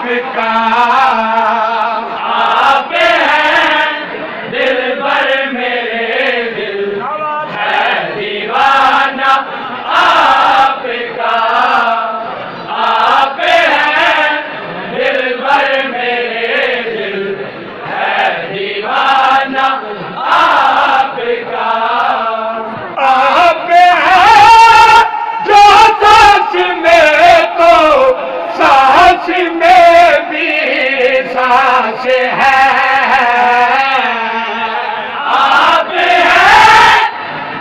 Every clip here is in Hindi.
आपका। आप हैं दिल भर मेरे, दिल है दीवाना आपका। आप हैं दिल भर मेरे, दिल है दीवाना आपका। आप हैं जो सांस में तो सांस में भी सांस है। आप हैं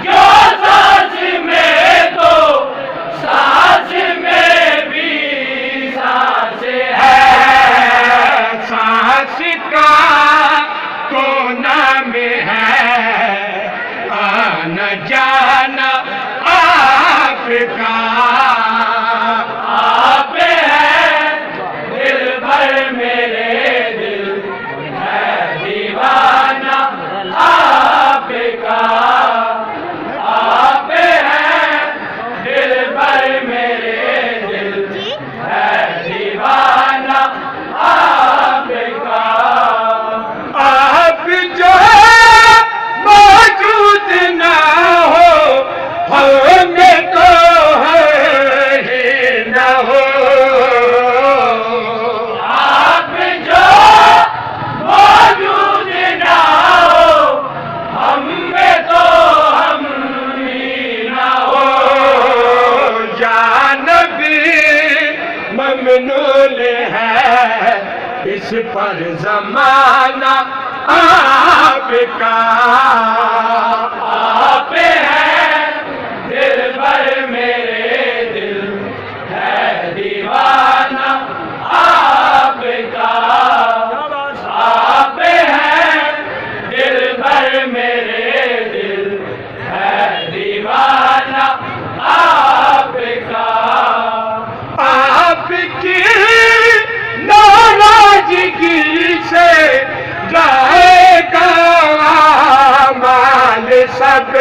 जो सांस में तो सांस में भी सांस है। सांस का तो नाम है आना जाना आपका। आप हैं दिल भर मेरे, दिल है दीवाना आपका। आप हैं दिल भर मेरे, दिल है दीवाना आपका। आप जो मौजूद ना हो हमें तो है ही न हो। आप जो मौजूद ना हो हमें तो हम ही न हो। जान भी ममनून है इस पर ज़माना आपका। आप हैं दिल भर मेरे, दिल है दीवाना आपका। आप हैं दिल भर मेरे, दिल है दीवाना आपका। आपकी नाराजगी से जाएगा माल सब।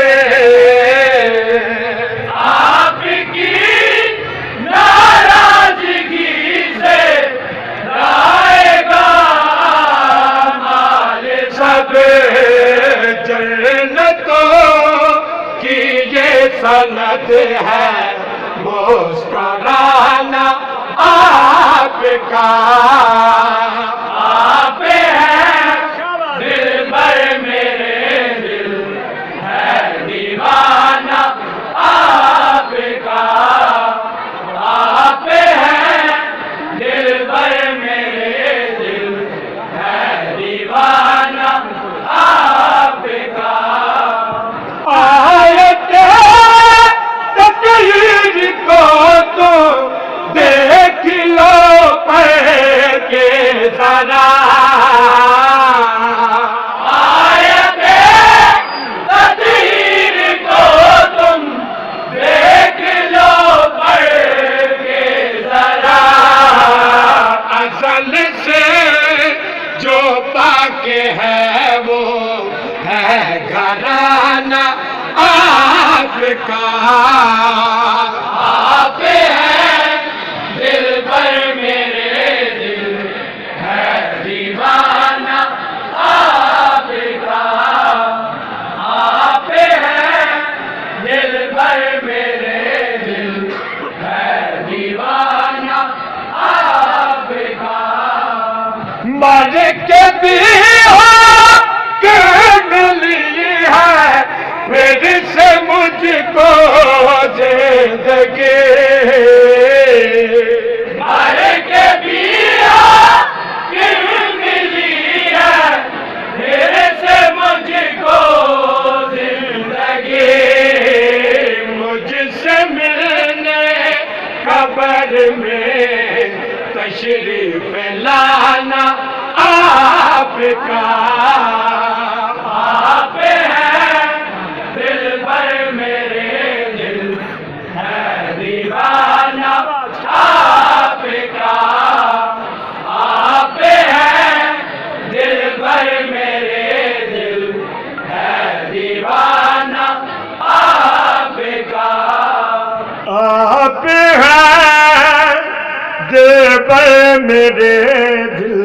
आपकी नाराजगी से जाएगा माल सब। जन्नतों की ये सनत है मुस्कुराना आपका। आप हैं दिल भर मेरे, दिल है दीवाना आपका। आप हैं दिल भर मेरे, दिल है दीवाना आपका। आयते तकदीर को तो देख लो पढ़ के जरा। आयते तकदीर को तुम देख लो पढ़ के जरा। असल से जो पाके है वो है घराना आपका। आप हैं दिल भर मेरे, दिल है दीवाना आपका। आप हैं दिल भर मेरे, दिल है दीवाना आपका। मर के भी हो के मिली है फिर से मुझको जिंदगी। मर के भी फिर मिली है फिर से मुझको जिंदगी। मुझसे मिलने कब्र में तशरीफ लाना आपका। आप हैं दिल भर मेरे, दिल है दीवाना आपका। आप हैं दिल भर मेरे, दिल है दीवाना आपका। आप हैं दिल पर मेरे दिल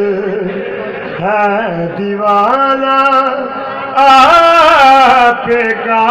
है दीवाना आपका